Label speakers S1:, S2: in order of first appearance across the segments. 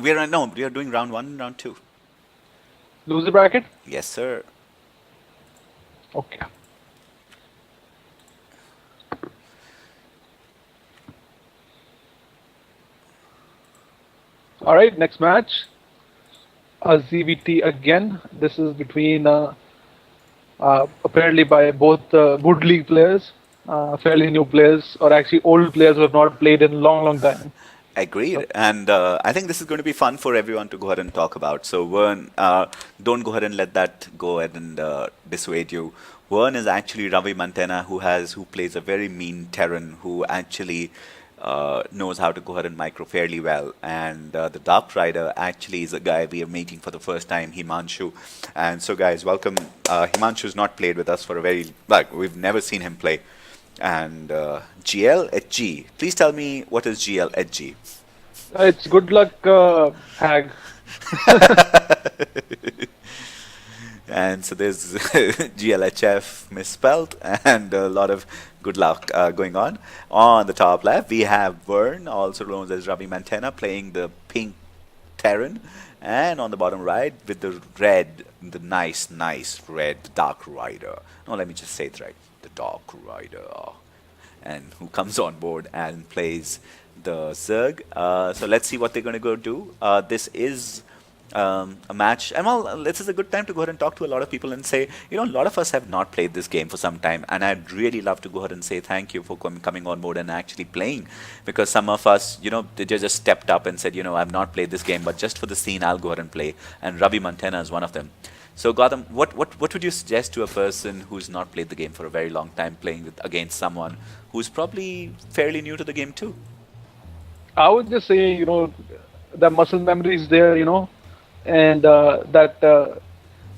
S1: We are doing round 1 and round 2.
S2: Loser bracket?
S1: Yes, sir.
S2: Okay. All right, next match. A ZVT again. This is between apparently by both good league players, fairly new players, or actually old players who have not played in a long, long time. So,
S1: Agreed. And I think this is going to be fun for everyone to go ahead and talk about. So, Vern, don't go ahead and let that go ahead and dissuade you. Vern is actually Ravi Mantena, who plays a very mean Terran, who actually knows how to go ahead and micro fairly well. And the Dark Rider actually is a guy we are meeting for the first time, Hiemanshu. And so, guys, welcome. Himanshu's not played with us for a we've never seen him play. And GL at G. Please tell me what is GL at G.
S2: it's good luck, Hag.
S1: And so there's GLHF misspelled and a lot of good luck going on. On the top left, we have Vern, also known as Ravi Mantena, playing the pink Terran. And on the bottom right, with the nice red Dark Rider. No, let me just say it right. The Dark Rider. And who comes on board and plays the Zerg. So let's see what they're going to go do. This is a match. And well, this is a good time to go ahead and talk to a lot of people and say, a lot of us have not played this game for some time, and I'd really love to go ahead and say thank you for coming on board and actually playing, because some of us, they just stepped up and said, I've not played this game, but just for the scene, I'll go ahead and play. And Ravi Mantena is one of them. So Gautam, what would you suggest to a person who's not played the game for a very long time, playing against someone who's probably fairly new to the game too?
S2: I would just say, the muscle memory is there, and that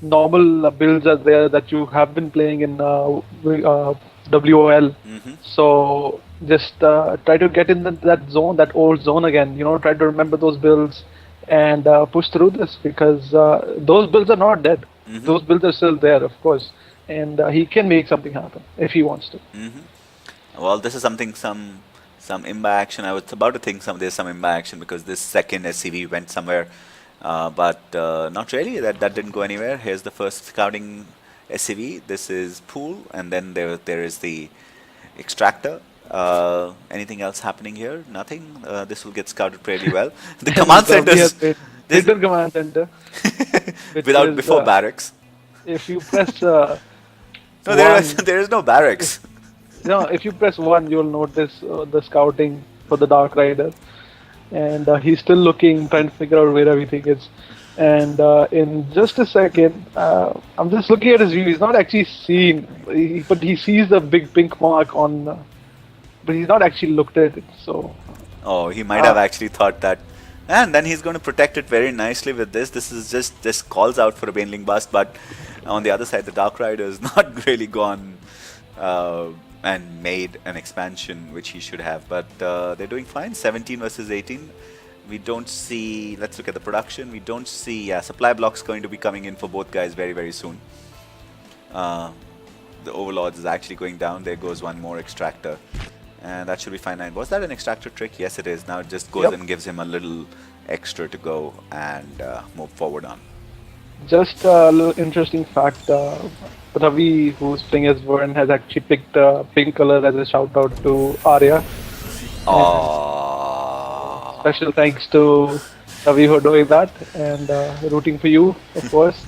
S2: normal builds are there that you have been playing in WOL.
S1: Hmm.
S2: So just try to get in that zone, that old zone again. Try to remember those builds and push through this, because those builds are not dead.
S1: Hmm.
S2: Those builds are still there, of course, and he can make something happen if he wants to.
S1: Hmm. Well, this is something some imba action. I was about to think there's some imba action because this second SCV went somewhere, but not really. That didn't go anywhere. Here's the first scouting SCV. This is pool, and then there is the extractor. Anything else happening here? Nothing. This will get scouted pretty well. The
S2: And
S1: command
S2: Ravi has
S1: centers
S2: made
S1: this
S2: hidden command center, which
S1: without
S2: is
S1: before barracks.
S2: if you press
S1: No, there is
S2: one.
S1: there is no barracks.
S2: No, if you press one, you'll notice the scouting for the Dark Rider, and he's still looking, trying to figure out where everything is. And in just a second, I'm just looking at his view. He's not actually seen, but he sees the big pink mark on, but he's not actually looked at it. So,
S1: Oh, he might have
S2: uh,
S1: actually thought that. And then he's going to protect it very nicely with this. This is just calls out for a Baneling Bust, but on the other side, the Dark Rider is not really gone uh, and made an expansion, which he should have. But they're doing fine. 17 versus 18. We don't see. Let's look at the production. We don't see. Yeah, supply blocks going to be coming in for both guys very very soon. Uh, the Overlords is actually going down. There goes one more extractor. And that should be fine. And was that an extractor trick? Yes, it is. Now it just goes
S2: yep.
S1: and gives him a little extra to go and move forward on.
S2: Just a little interesting fact. Ravi, who's playing as Vern, has actually picked pink color as a shout out to Arya. And
S1: Oh,
S2: special thanks to Ravi for doing that, and rooting for you, of course.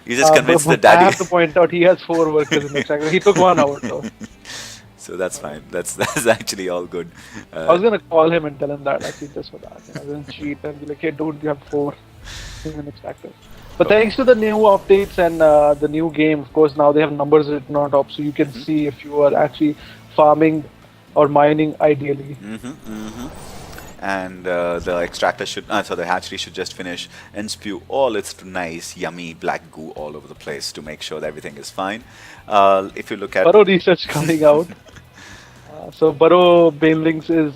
S1: you just convinced the
S2: But I
S1: daddy.
S2: have to point out he has 4 workers in the extractor. He took 1 out though.
S1: So that's fine. That's actually all good.
S2: I was gonna call him and tell him that actually just for that. I didn't cheat and be like, hey dude, you have 4 in an extractor. But
S1: Okay.
S2: thanks to the new updates and the new game, of course, now they have numbers written on top, so you can see if you are actually farming or mining ideally.
S1: And the extractor should, so the hatchery should just finish and spew all its nice, yummy black goo all over the place to make sure that everything is fine. If you look at
S2: Burrow research coming out. So Burrow Banelings is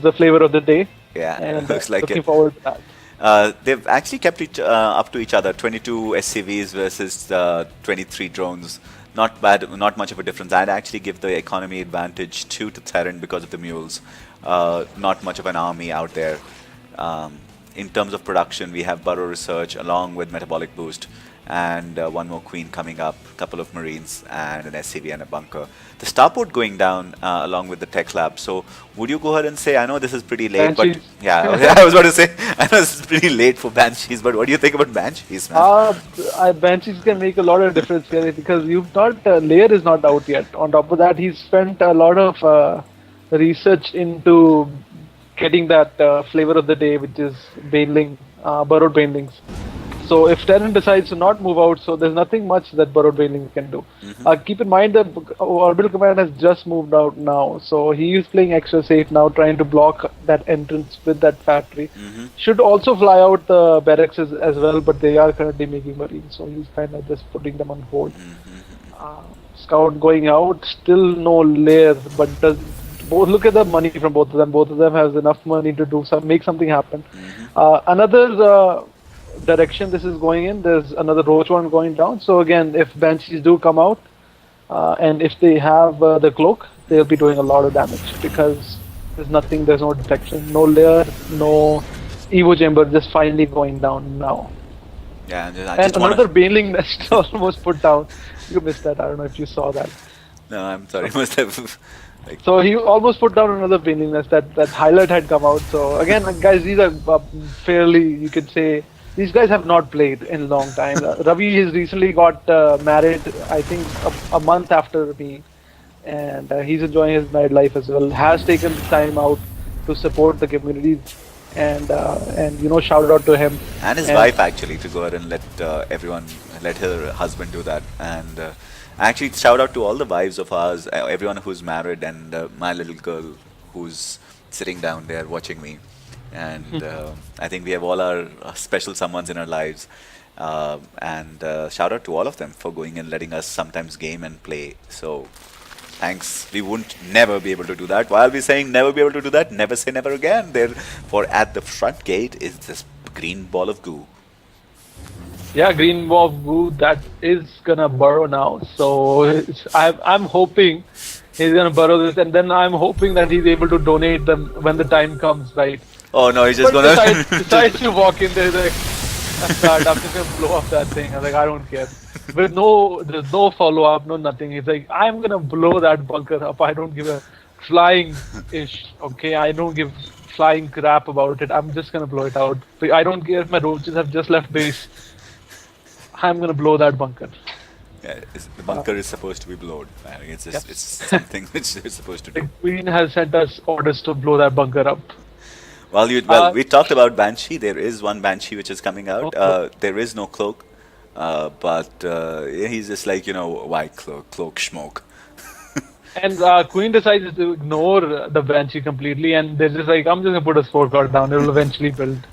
S2: the flavor of the day,
S1: yeah,
S2: and
S1: looks like
S2: looking
S1: it.
S2: forward to that.
S1: They've actually kept it up to each other. 22 SCVs versus 23 drones. Not bad, not much of a difference. I'd actually give the economy advantage to Terran because of the mules. Not much of an army out there. in terms of production, we have Burrow Research along with Metabolic Boost, and one more Queen coming up, a couple of Marines, and an SCV and a bunker. The starport going down along with the tech lab. So, would you go ahead and say, I know this is pretty late,
S2: Banshees.
S1: but yeah, I was about to say, I know this is pretty late for Banshees, but what do you think about Banshees, man?
S2: Banshees can make a lot of difference here because you've not layer is not out yet. On top of that, he's spent a lot of research into getting that flavor of the day, which is baneling, burrowed banelings. So if Terran decides to not move out, so there's nothing much that burrowed banelings can do. Keep in mind that Orbital Command has just moved out now, so he is playing extra safe now, trying to block that entrance with that factory. Should also fly out the barracks as well, but they are currently making Marines, so he's kind of just putting them on hold. Scout going out, still no layer, but look at the money from both of them. Both of them has enough money to make something happen. Another direction this is going in, there's another Roach one going down. So again, if Banshees do come out, and if they have the cloak, they'll be doing a lot of damage because there's no detection, no layer, no Evo chamber, just finally going down now.
S1: Yeah,
S2: and another baneling nest almost put down. You missed that. I don't know if you saw that.
S1: No, I'm sorry. Must have.
S2: So he almost put down another baneling nest. That highlight had come out. So again, guys, these are fairly, you could say, these guys have not played in a long time. Ravi has recently got married, I think, a month after me, and he's enjoying his married life as well. Has taken time out to support the community, and shout out to him
S1: and his wife actually to go ahead and let her husband do that. And actually, shout out to all the wives of ours, everyone who's married, and my little girl who's sitting down there watching me. And I think we have all our special someones in our lives, and shout out to all of them for going and letting us sometimes game and play. So thanks. We wouldn't never be able to do that. While we're saying never be able to do that, never say never again. Therefore, at the front gate is this green ball of goo.
S2: Yeah, green ball of goo that is gonna burrow now. So I'm hoping he's gonna burrow this, and then I'm hoping that he's able to donate them when the time comes, right?
S1: Oh no, he's just gonna
S2: decides to walk in there like, I'm just gonna blow up that thing. I'm like, I don't care. There's no follow up, no nothing. He's like, I'm gonna blow that bunker up. I don't give a flying ish. Okay, I don't give flying crap about it. I'm just gonna blow it out. I don't care if my roaches have just left base. I'm gonna blow that bunker.
S1: Yeah, the bunker is supposed to be blown. I think it's something which they're supposed to do.
S2: The Queen has sent us orders to blow that bunker up.
S1: Well, we talked about Banshee. There is one Banshee which is coming out. There is no cloak, but he's just like, white cloak smoke.
S2: And Queen decides to ignore the Banshee completely, and they're just like, I'm just gonna put a scorecard down. It will eventually build.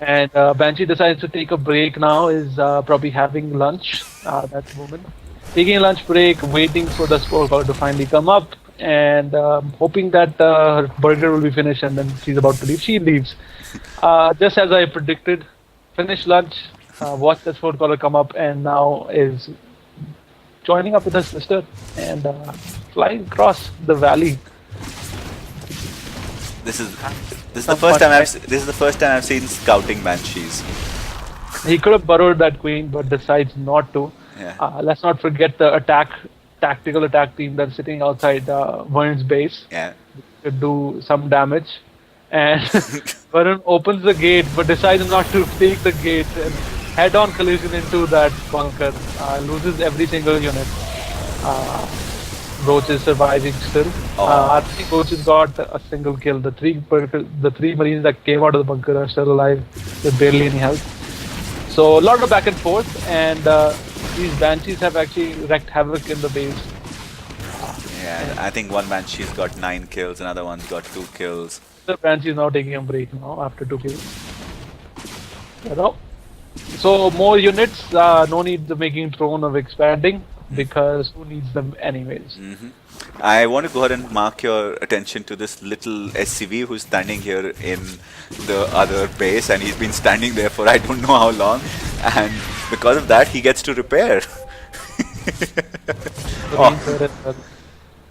S2: And Banshee decides to take a break now. Is probably having lunch at the moment, taking a lunch break, waiting for the scorecard to finally come up. And hoping that her burger will be finished, and then she's about to leave. She leaves. Just as I predicted, finished lunch, watched the sport caller come up, and now is joining up with her sister and flying across the valley.
S1: This is the first time I've seen scouting Banshees.
S2: He could have burrowed that Queen, but decides not to.
S1: Yeah.
S2: Let's not forget the tactical attack team that's sitting outside Vern's base.
S1: Yeah.
S2: To do some damage. And Vern opens the gate but decides not to take the gate and head-on collision into that bunker. Loses every single unit. Roach is surviving still. I think Roach has got a single kill. The three Marines that came out of the bunker are still alive with barely any health. So a lot of back and forth, and these Banshees have actually wreaked havoc in the base.
S1: Yeah, I think one Banshee's got 9 kills, another one's got 2 kills.
S2: The Banshee is now taking a break now after 2 kills. So more units, no need of making throne of expanding, because who needs them anyways.
S1: I want to go ahead and mark your attention to this little SCV who's standing here in the other base, and he's been standing there for I don't know how long, and because of that he gets to repair.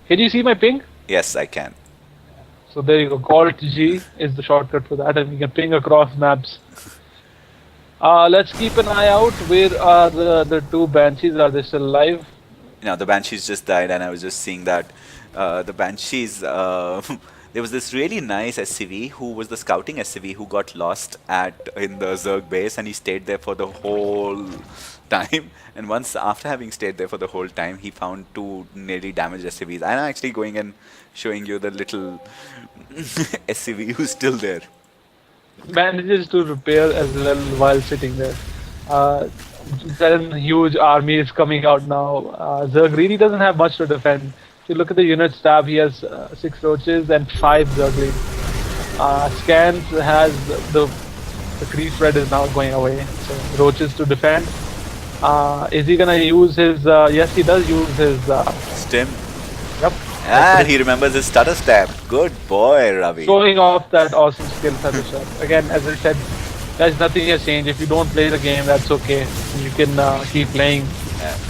S2: Can you see my ping?
S1: Yes, I can.
S2: So there you go. Alt G is the shortcut for that, and we can ping across maps. Let's keep an eye out. Where are the two banshees? Are they still alive?
S1: The Banshees just died, and I was just seeing that the Banshees. There was this really nice SCV who was the scouting SCV who got lost at in the Zerg base, and he stayed there for the whole time. And once after having stayed there for the whole time, he found two nearly damaged SCVs. I'm actually going and showing you the little SCV who's still there.
S2: Manages to repair as well while sitting there. Then huge army is coming out now. Zerg really doesn't have much to defend. If you look at the units tab, he has 6 roaches and 5 Zerglings. Scans has the creep red is now going away. So roaches to defend. Is he gonna use his? Yes, he does use his
S1: Stim.
S2: Yep.
S1: And he remembers his stutter step. Good boy, Ravi.
S2: Showing off that awesome skill stutter step. Again, as I said, guys, nothing has changed. If you don't play the game, that's okay. You can keep playing.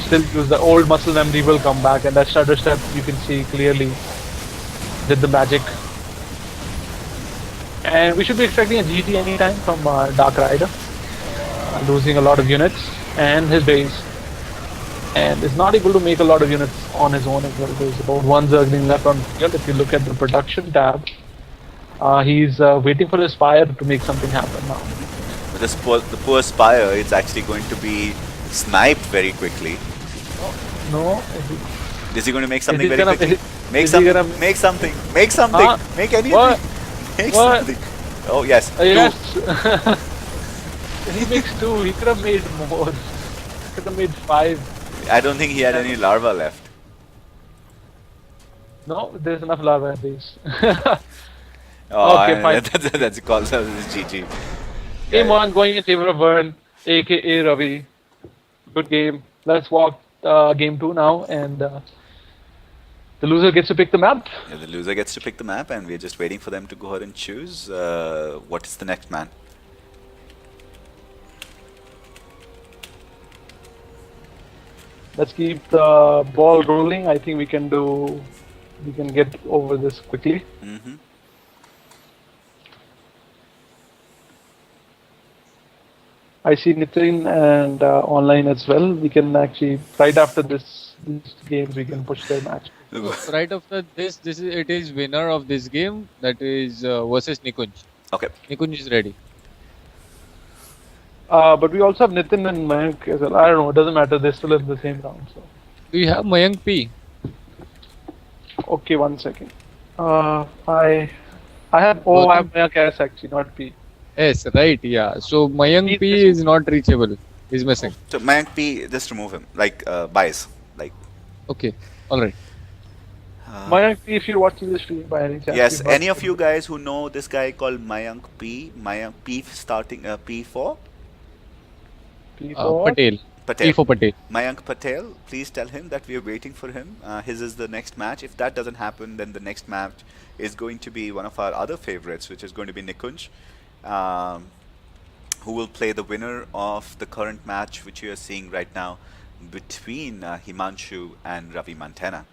S2: Still use the old muscle memory will come back, and that stutter step you can see clearly did the magic. And we should be expecting a GG anytime from Dark Rider, losing a lot of units and his base, and is not able to make a lot of units on his own as well. There's about 1 Zergling left on field. If you look at the production tab, he's waiting for his Spire to make something happen now.
S1: With the poor Spire, it's actually going to be sniped very quickly.
S2: No.
S1: Is he going to make something very
S2: gonna-
S1: quickly? Make
S2: is he
S1: something.
S2: gonna-
S1: Make something. Make something.
S2: Huh?
S1: Make anything.
S2: What?
S1: Make
S2: What?
S1: something. Oh yes.
S2: Yes.
S1: Two.
S2: He makes 2. He could have made more. He could have made 5.
S1: I don't think he had any larva left.
S2: No, there's enough lava at least.
S1: Oh,
S2: Okay, fine.
S1: that's called GG.
S2: Game 1 going in favor of Vern, aka Ravi. Good game. Let's walk game 2 now, and the loser gets to pick the map.
S1: Yeah, the loser gets to pick the map, and we're just waiting for them to go ahead and choose. What is the next man?
S2: Let's keep the ball rolling. I think we can get over this quickly.
S1: Mm-hmm.
S2: I see Nitin and online as well. We can actually, right after these games, we can push their match.
S3: Right after this it is winner of this game, that is versus Nikunj.
S1: Okay.
S3: Nikunj is ready.
S2: But we also have Nitin and Mayank as well. I don't know. It doesn't matter. They're still in the same round. So.
S3: Do you have Mayank P?
S2: Okay, 1 second. I have Mayank S actually, not P.
S3: Yes, right, yeah. So Mayank P is not reachable. He's missing.
S1: So Mayank P, just remove him. Like bias. Like.
S3: Okay, alright.
S2: Mayank P, if you're watching the stream by any chance.
S1: Yes. Any of you guys who know this guy called Mayank P starting P4?
S2: P4.
S3: Patel. P for Patel.
S1: Mayank Patel, please tell him that we are waiting for him. His is the next match. If that doesn't happen, then the next match is going to be one of our other favorites, which is going to be Nikunj, who will play the winner of the current match, which you are seeing right now between Hiemanshu and Ravi Mantena.